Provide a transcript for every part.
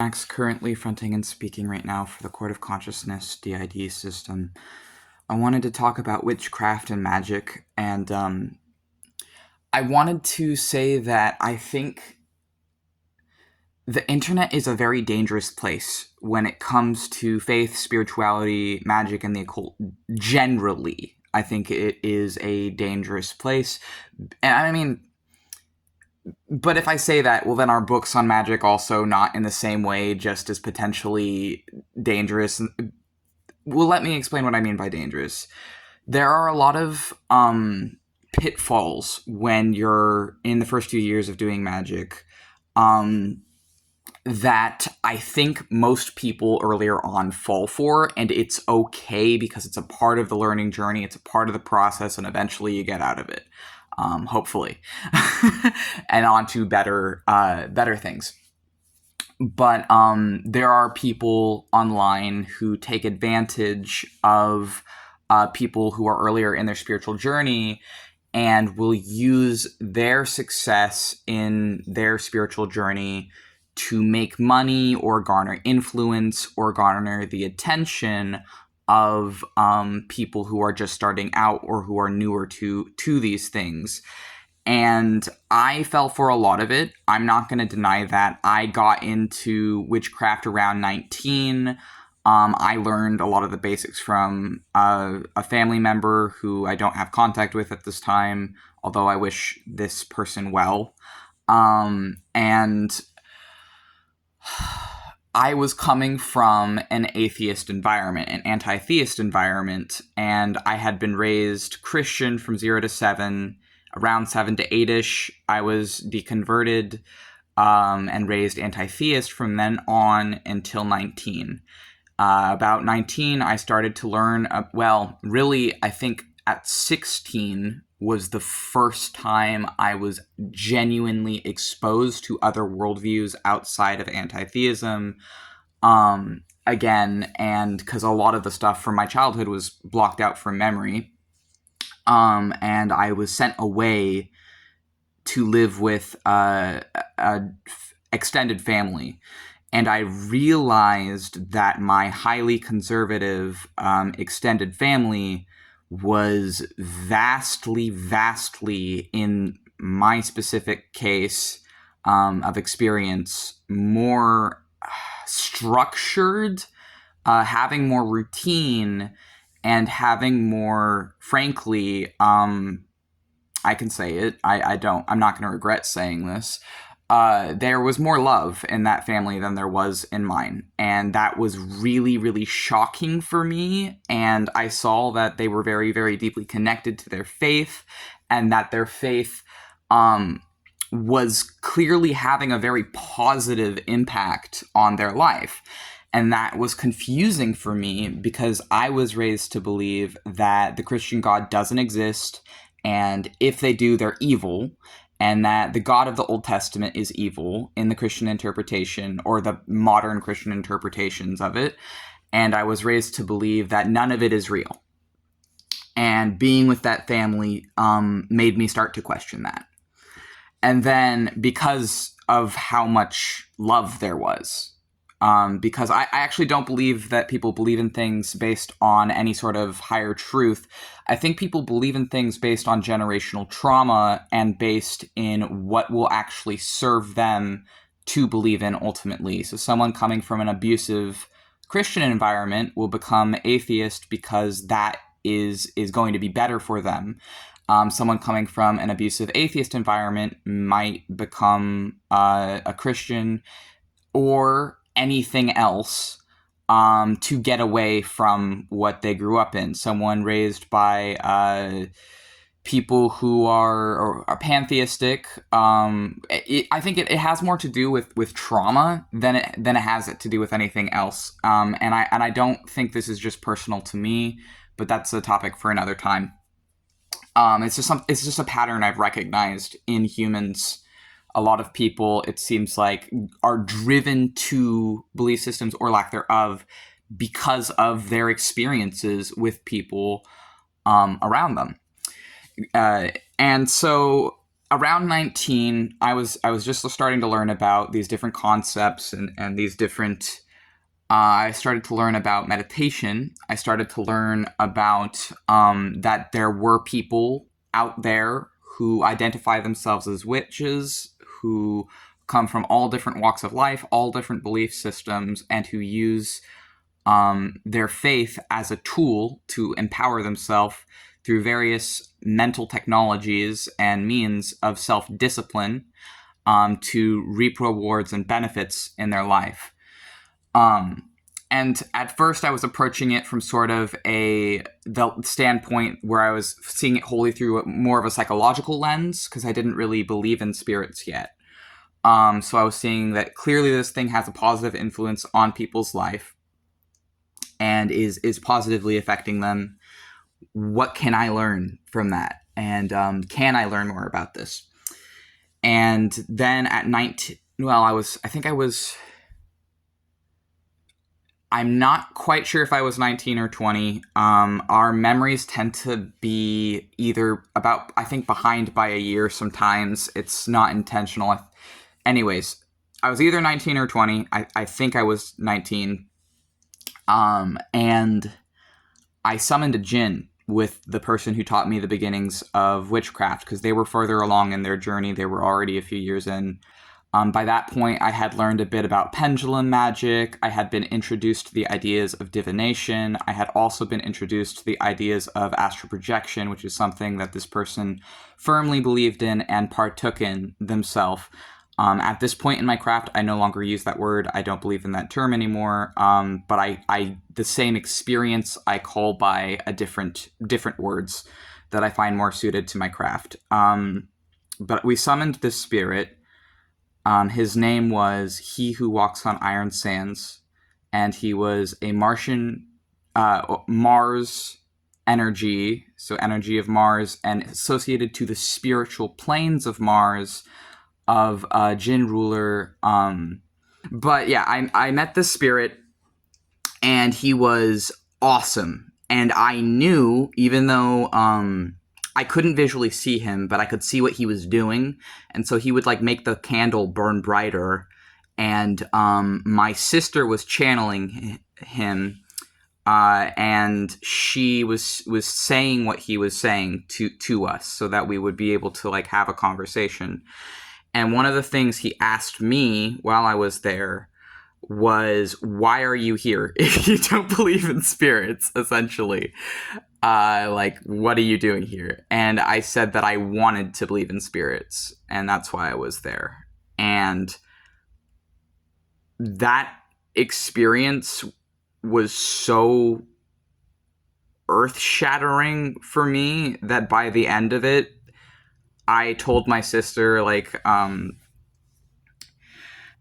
Max, currently fronting and speaking right now for the Court of Consciousness DID system. I wanted to talk about witchcraft and magic, and I wanted to say that I think the internet is a very dangerous place when it comes to faith, spirituality, magic, and the occult generally. I think it is a dangerous place. And I mean, but if I say that, well, then are books on magic also not in the same way just as potentially dangerous? Well, let me explain what I mean by dangerous. There are a lot of pitfalls when you're in the first few years of doing magic um, that I think most people earlier on fall for, and it's okay because it's a part of the learning journey, it's a part of the process, and eventually you get out of it, hopefully, and on to better things. But there are people online who take advantage of people who are earlier in their spiritual journey and will use their success in their spiritual journey to make money or garner influence or garner the attention of people who are just starting out or who are newer to these things. And I fell for a lot of it. I'm not going to deny that. I got into witchcraft around 19. I learned a lot of the basics from a family member who I don't have contact with at this time, although I wish this person well. And I was coming from an atheist environment, an anti-theist environment, and I had been raised Christian from 0 to 7. Around 7 to 8-ish, I was deconverted and raised anti-theist from then on until 19. About 19, I started to learn, really, I think at 16 was the first time I was genuinely exposed to other worldviews outside of anti-theism. Again, and because a lot of the stuff from my childhood was blocked out from memory. And I was sent away to live with a extended family. And I realized that my highly conservative extended family was vastly, in my specific case of experience, more structured, having more routine, and having more, frankly, I can say it, I'm not going to regret saying this, there was more love in that family than there was in mine. And that was really, really shocking for me. And I saw that they were very, very deeply connected to their faith, and that their faith was clearly having a very positive impact on their life. And that was confusing for me because I was raised to believe that the Christian God doesn't exist, and if they do, they're evil, and that the God of the Old Testament is evil in the Christian interpretation, or the modern Christian interpretations of it. And I was raised to believe that none of it is real. And being with that family made me start to question that. And then because of how much love there was, because I actually don't believe that people believe in things based on any sort of higher truth. I think people believe in things based on generational trauma and based in what will actually serve them to believe in ultimately. So someone coming from an abusive Christian environment will become atheist because that is going to be better for them. Someone coming from an abusive atheist environment might become a Christian or anything else to get away from what they grew up in. Someone raised by people who are pantheistic. I think it has more to do with trauma than it has to do with anything else. And I don't think this is just personal to me, but that's a topic for another time. It's just a pattern I've recognized in humans. A lot of people, it seems like, are driven to belief systems or lack thereof because of their experiences with people around them. And so around 19, I was just starting to learn about these different concepts and these different. I started to learn about meditation. I started to learn about that there were people out there who identify themselves as witches, who come from all different walks of life, all different belief systems, and who use their faith as a tool to empower themselves through various mental technologies and means of self-discipline to reap rewards and benefits in their life. And at first I was approaching it from sort of the standpoint where I was seeing it wholly through more of a psychological lens, because I didn't really believe in spirits yet. So I was seeing that clearly this thing has a positive influence on people's life and is positively affecting them. What can I learn from that? And can I learn more about this? And then at 19, I'm not quite sure if I was 19 or 20. Our memories tend to be either about, I think, behind by a year sometimes. It's not intentional. Anyways, I was either 19 or 20. I think I was 19. And I summoned a djinn with the person who taught me the beginnings of witchcraft, because they were further along in their journey. They were already a few years in. By that point, I had learned a bit about pendulum magic. I had been introduced to the ideas of divination. I had also been introduced to the ideas of astral projection, which is something that this person firmly believed in and partook in themselves. At this point in my craft, I no longer use that word. I don't believe in that term anymore. But I the same experience I call by a different words that I find more suited to my craft. But we summoned this spirit. His name was He Who Walks on Iron Sands, and he was a Martian, Mars energy, so energy of Mars, and associated to the spiritual planes of Mars, of Jinn ruler. But yeah, I met this spirit, and he was awesome. And I knew, even though I couldn't visually see him, but I could see what he was doing. And so he would like make the candle burn brighter. And my sister was channeling him, and she was saying what he was saying to us, so that we would be able to like have a conversation. And one of the things he asked me while I was there was, why are you here if you don't believe in spirits, essentially? Like, what are you doing here? And I said that I wanted to believe in spirits, and that's why I was there. And that experience was so earth-shattering for me that by the end of it, I told my sister, like,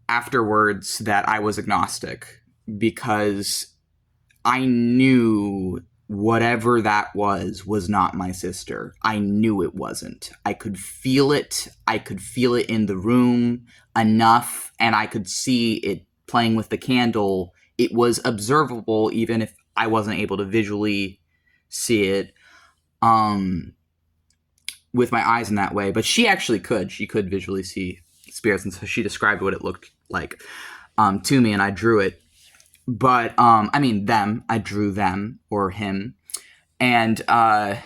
afterwards, that I was agnostic, because I knew whatever that was not my sister. I knew it wasn't. I could feel it. I could feel it in the room enough, and I could see it playing with the candle. It was observable, even if I wasn't able to visually see it with my eyes in that way. But she actually could. She could visually see spirits, and so she described what it looked like to me, and I drew it. But, I mean, them. I drew them, or him. And that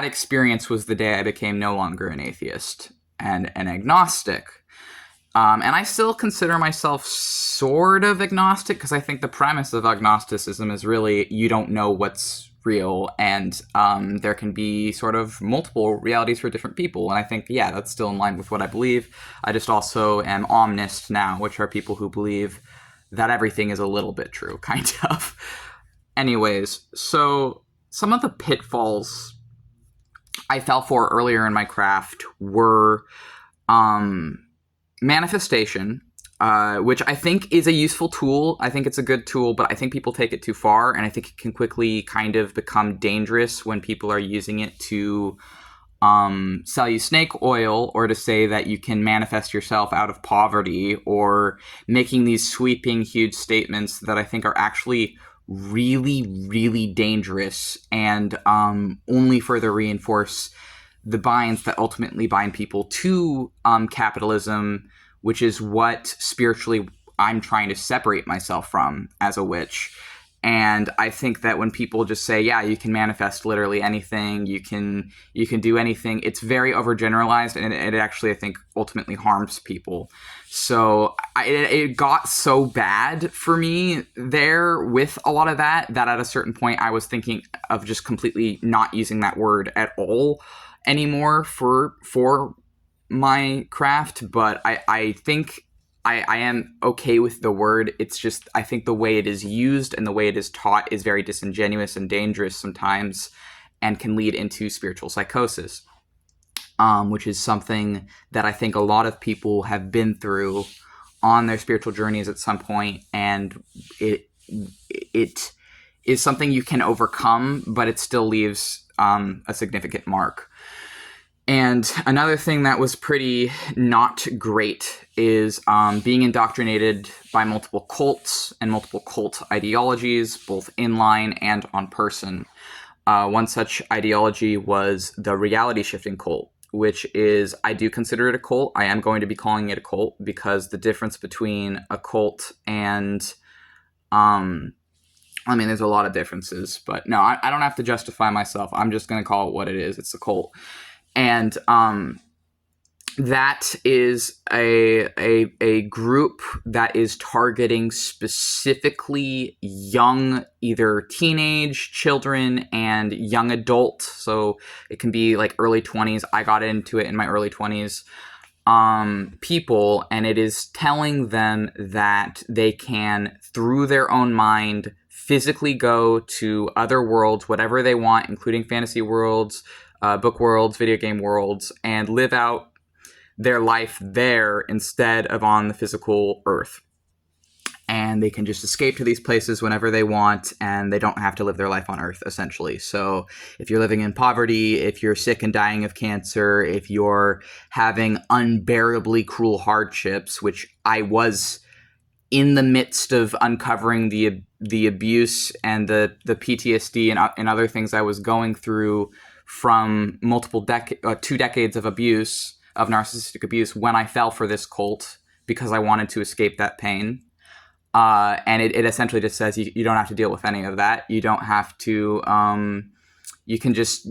experience was the day I became no longer an atheist and an agnostic. And I still consider myself sort of agnostic, because I think the premise of agnosticism is really you don't know what's real, and there can be sort of multiple realities for different people. And I think, yeah, that's still in line with what I believe. I just also am omnist now, which are people who believe that everything is a little bit true, kind of. Anyways, so some of the pitfalls I fell for earlier in my craft were manifestation, which I think is a useful tool. I think it's a good tool, but I think people take it too far, and I think it can quickly kind of become dangerous when people are using it to sell you snake oil, or to say that you can manifest yourself out of poverty, or making these sweeping, huge statements that I think are actually really, really dangerous and only further reinforce the binds that ultimately bind people to capitalism, which is what spiritually I'm trying to separate myself from as a witch. And I think that when people just say, yeah, you can manifest literally anything, you can do anything, it's very overgeneralized, and it actually, I think, ultimately harms people. So it got so bad for me there with a lot of that at a certain point I was thinking of just completely not using that word at all anymore for my craft. But I think I am okay with the word. It's just, I think the way it is used and the way it is taught is very disingenuous and dangerous sometimes, and can lead into spiritual psychosis, which is something that I think a lot of people have been through on their spiritual journeys at some point, and it is something you can overcome, but it still leaves a significant mark. And another thing that was pretty not great is being indoctrinated by multiple cults and multiple cult ideologies, both inline and on person. One such ideology was the reality shifting cult, which is, I do consider it a cult. I am going to be calling it a cult because the difference between a cult and, there's a lot of differences, but no, I don't have to justify myself. I'm just going to call it what it is. It's a cult. And that is a group that is targeting specifically young, either teenage children and young adult. So it can be like early 20s. I got into it in my early 20s. People, and it is telling them that they can, through their own mind, physically go to other worlds, whatever they want, including fantasy worlds, book worlds, video game worlds, and live out their life there instead of on the physical earth. And they can just escape to these places whenever they want, and they don't have to live their life on earth, essentially. So if you're living in poverty, if you're sick and dying of cancer, if you're having unbearably cruel hardships, which I was in the midst of uncovering the abuse and the PTSD and other things I was going through from multiple 2 decades of abuse, of narcissistic abuse, when I fell for this cult because I wanted to escape that pain. And it essentially just says you don't have to deal with any of that. You don't have to, you can just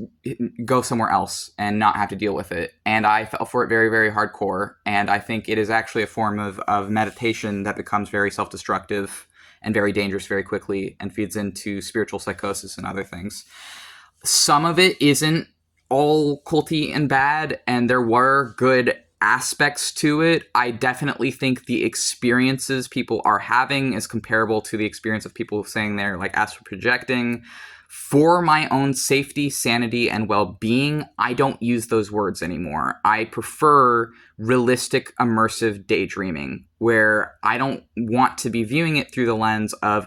go somewhere else and not have to deal with it. And I fell for it very, very hardcore. And I think it is actually a form of meditation that becomes very self-destructive and very dangerous very quickly, and feeds into spiritual psychosis and other things. Some of it isn't all culty and bad, and there were good aspects to it. I definitely think the experiences people are having is comparable to the experience of people saying they're like astral projecting. For my own safety, sanity, and well-being, I don't use those words anymore. I prefer realistic, immersive daydreaming, where I don't want to be viewing it through the lens of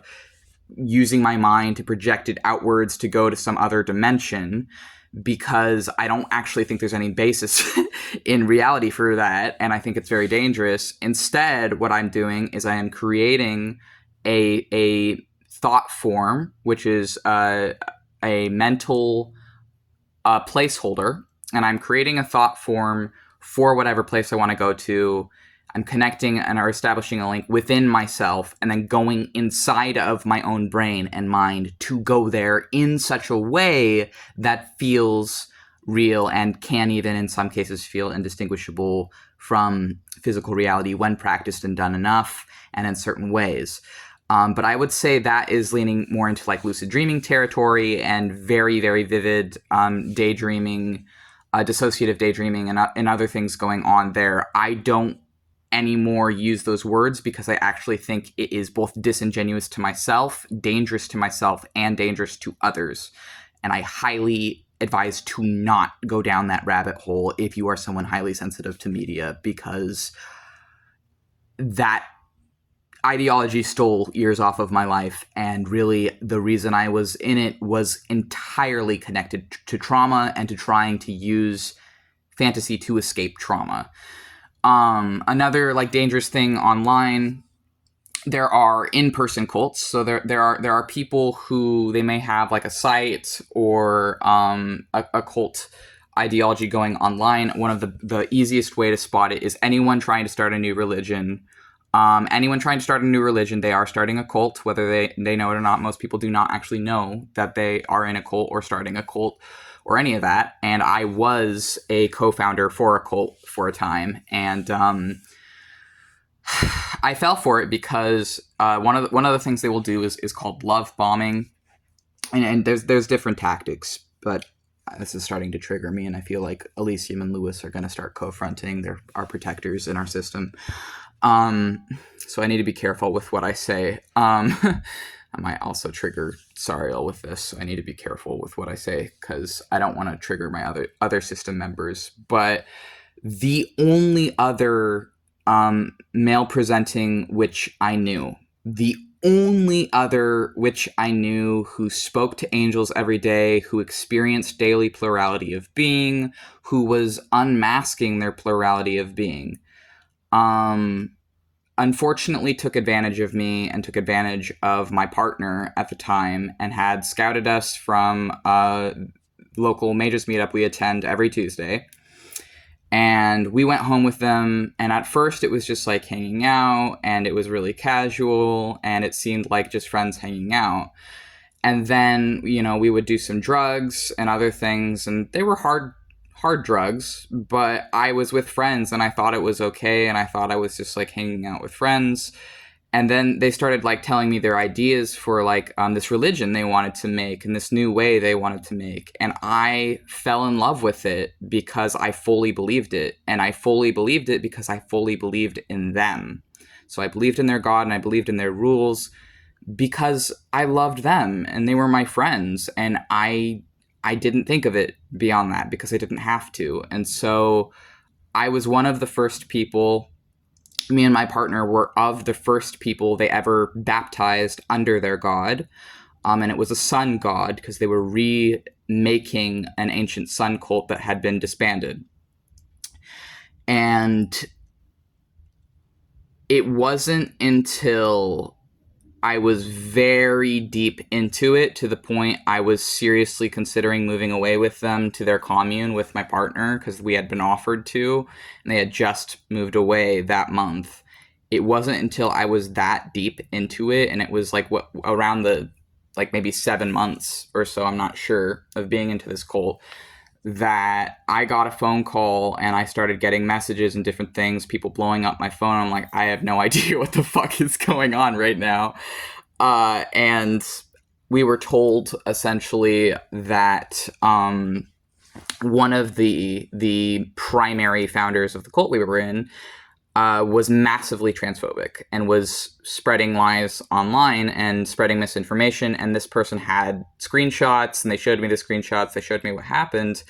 using my mind to project it outwards to go to some other dimension, because I don't actually think there's any basis in reality for that, and I think it's very dangerous. Instead, what I'm doing is I am creating a thought form, which is a mental placeholder, and I'm creating a thought form for whatever place I want to go to. I'm connecting and or establishing a link within myself, and then going inside of my own brain and mind to go there in such a way that feels real and can even in some cases feel indistinguishable from physical reality when practiced and done enough and in certain ways. But I would say that is leaning more into like lucid dreaming territory and very, very vivid daydreaming, dissociative daydreaming, and other things going on there. I don't anymore use those words because I actually think it is both disingenuous to myself, dangerous to myself, and dangerous to others. And I highly advise to not go down that rabbit hole if you are someone highly sensitive to media, because that ideology stole years off of my life, and really the reason I was in it was entirely connected to trauma and to trying to use fantasy to escape trauma. Another like dangerous thing online, there are in-person cults. So there are people who they may have like a site or a cult ideology going online, one of the easiest way to spot it is anyone trying to start a new religion. Anyone trying to start a new religion, they are starting a cult, whether they know it or not. Most people do not actually know that they are in a cult or starting a cult or any of that. And I was a co-founder for a cult for a time, and I fell for it because one of the things they will do is called love bombing, and there's different tactics, but this is starting to trigger me, and I feel like Elysium and Lewis are going to start co-fronting. They're our protectors in our system. So I need to be careful with what I say. I might also trigger Sariel with this, so I need to be careful with what I say because I don't want to trigger my other system members. But the only other male presenting witch I knew, the only other witch I knew who spoke to angels every day, who experienced daily plurality of being, who was unmasking their plurality of being, unfortunately took advantage of me and took advantage of my partner at the time and had scouted us from a local mages meetup we attend every Tuesday. And we went home with them, and at first it was just like hanging out, and it was really casual, and it seemed like just friends hanging out. And then, we would do some drugs and other things, and they were hard drugs, but I was with friends, and I thought it was okay, and I thought I was just like hanging out with friends. And then they started like telling me their ideas for like this religion they wanted to make and this new way they wanted to make. And I fell in love with it because I fully believed it. And I fully believed it because I fully believed in them. So I believed in their God and I believed in their rules because I loved them and they were my friends. And I didn't think of it beyond that because I didn't have to. And so I was one of the first people. Me and my partner were of the first people they ever baptized under their god. And it was a sun god because they were remaking an ancient sun cult that had been disbanded. And it wasn't until I was very deep into it to the point I was seriously considering moving away with them to their commune with my partner because we had been offered to, and they had just moved away that month. It wasn't until I was that deep into it, and it was like around the maybe 7 months or so, I'm not sure, of being into this cult, that I got a phone call and I started getting messages and different things, people blowing up my phone. I'm like, I have no idea what the fuck is going on right now. And we were told essentially that one of the primary founders of the cult we were in was massively transphobic and was spreading lies online and spreading misinformation. And this person had screenshots, and they showed me the screenshots. They showed me what happened.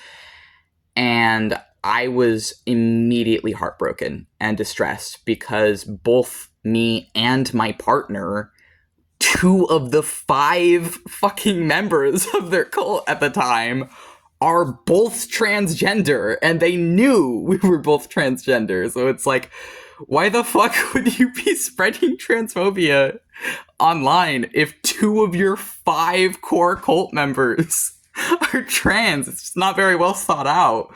And I was immediately heartbroken and distressed because both me and my partner, 2 of the 5 fucking members of their cult at the time, are both transgender, and they knew we were both transgender. So it's like, why the fuck would you be spreading transphobia online if 2 of your 5 core cult members are trans? It's just not very well thought out.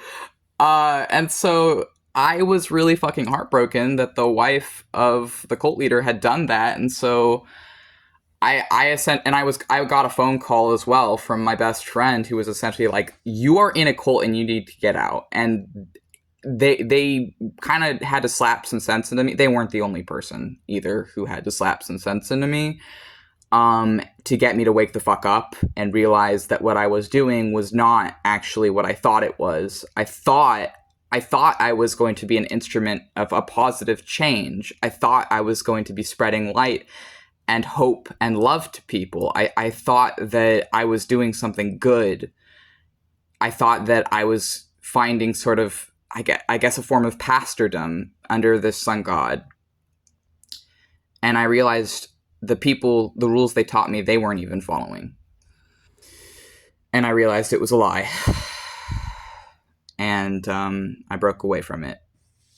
And so I was really fucking heartbroken that the wife of the cult leader had done that. And so I got a phone call as well from my best friend who was essentially like, you are in a cult and you need to get out. And they kind of had to slap some sense into me. They weren't the only person either who had to slap some sense into me to get me to wake the fuck up and realize that what I was doing was not actually what I thought it was. I thought I was going to be an instrument of a positive change. I thought I was going to be spreading light and hope and love to people. I thought that I was doing something good. I thought that I was finding sort of, I guess, a form of pastordom under this sun god. And I realized the rules they taught me, they weren't even following. And I realized it was a lie. And I broke away from it.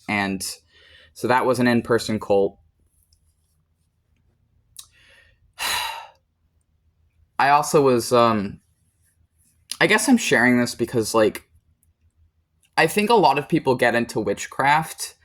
And so that was an in-person cult. I also was, I guess I'm sharing this because, like, I think a lot of people get into witchcraft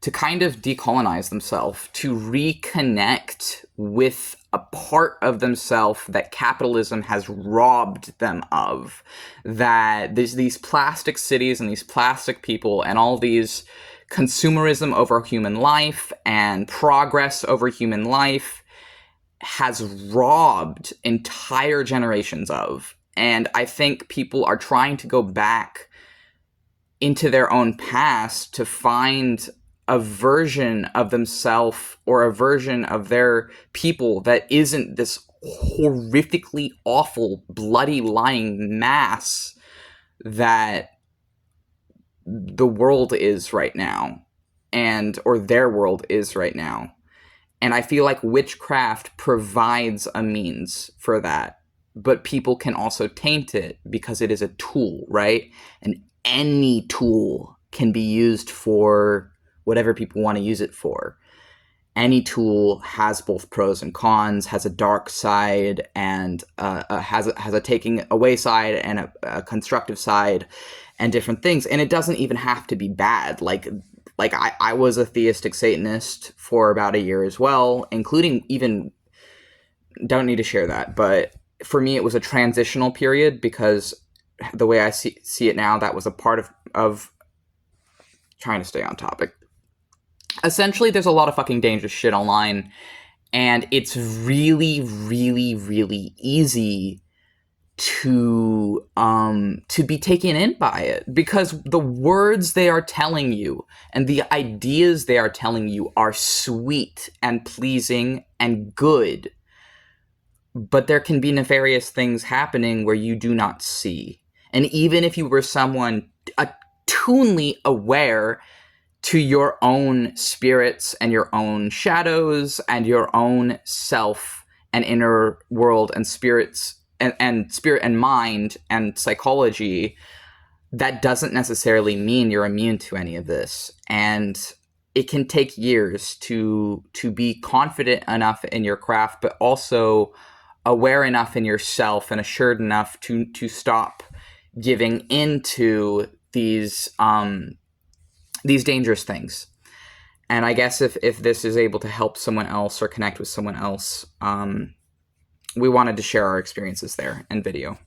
to kind of decolonize themselves, to reconnect with a part of themselves that capitalism has robbed them of. That there's these plastic cities and these plastic people and all these consumerism over human life and progress over human life has robbed entire generations of. And I think people are trying to go back into their own past to find a version of themselves or a version of their people that isn't this horrifically awful, bloody, lying mass that the world is right now, or their world is right now. And I feel like witchcraft provides a means for that, but people can also taint it because it is a tool, right? And any tool can be used for whatever people want to use it for. Any tool has both pros and cons, has a dark side, and has a taking away side and a constructive side, and different things. And it doesn't even have to be bad. Like I was a theistic Satanist for about a year as well, including even, don't need to share that, but for me it was a transitional period because the way I see it now, that was a part of trying to stay on topic. Essentially, there's a lot of fucking dangerous shit online, and it's really, really, really easy to be taken in by it, because the words they are telling you and the ideas they are telling you are sweet and pleasing and good, but there can be nefarious things happening where you do not see. And even if you were someone attunely aware to your own spirits and your own shadows and your own self and inner world and spirits and spirit and mind and psychology, that doesn't necessarily mean you're immune to any of this. And it can take years to be confident enough in your craft, but also aware enough in yourself and assured enough to stop giving into these dangerous things. And I guess if this is able to help someone else or connect with someone else, we wanted to share our experiences there in video.